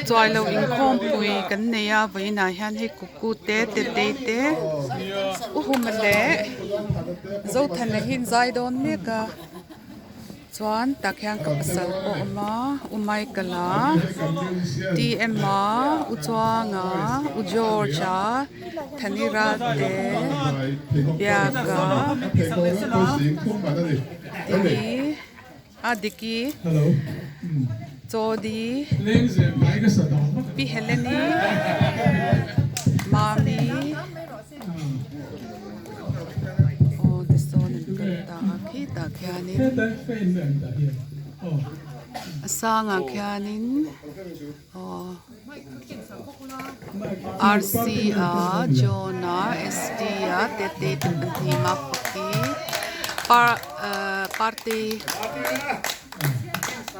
chuailo in khom pui kan neya voina hian hei kuku te uhum le zo than le hin zai don meka chuan takhyang ka pasal po ma umai kala ti emma uchuanga ugeorgia Tanhril te biaka Diki Jodi Pi Heleni Mami this one kita kyanin asanga kyanin RC Jona SD tete ma paki party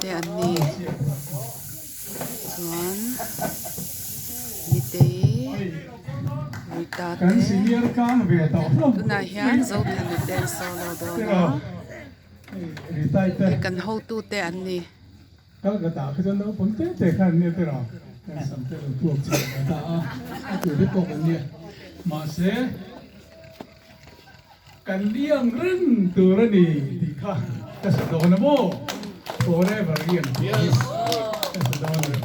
te ani chuan nitei Rita tuna hian zo than ten solo do kan ho tu te ani cái ta cái nó cũng thế khăn như thế nào cái sản phẩm thuộc về cái ta chủ yếu của mình nhỉ mà sẽ cái liang rừng từ ra đi thì khác cái sản phẩm nó bố forever again cái sản phẩm này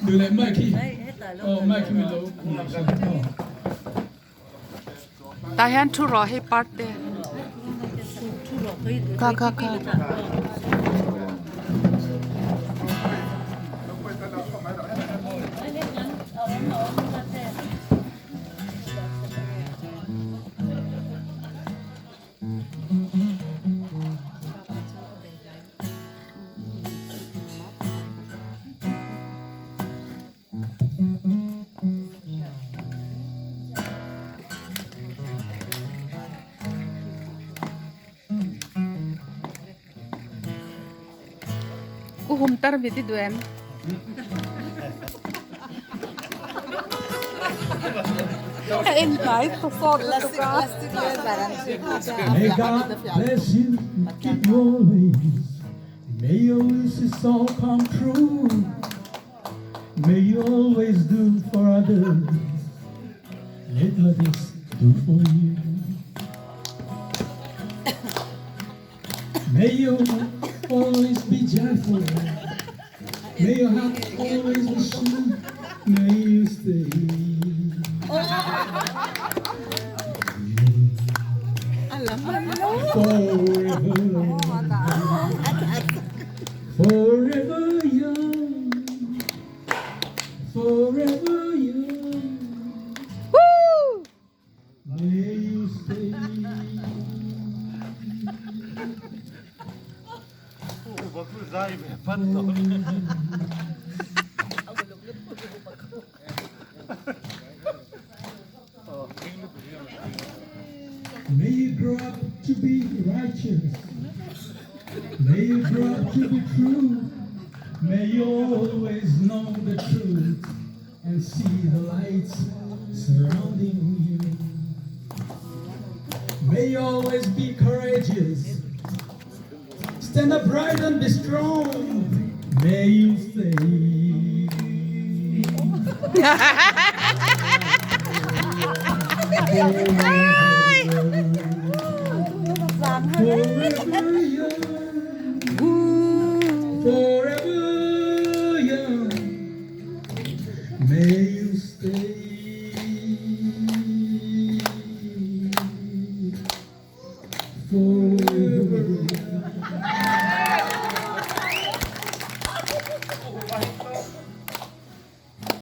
đưa lại mai khi mình lâu ta hian thu ro hei parte ka uhum tar viti duem in kai to sort la ka May God bless you, keep your ways. May your wishes all come true. May you always do for others. Let others do for you. May you always be joyful. May your heart always be sure. May you stay. Forever young, forever young. woo May you stay. May you grow up to be righteous. May you grow up to be true. May you always know the truth and see the lights surrounding you. May you always be courageous. Stand upright and be strong. May you stay. Forever young.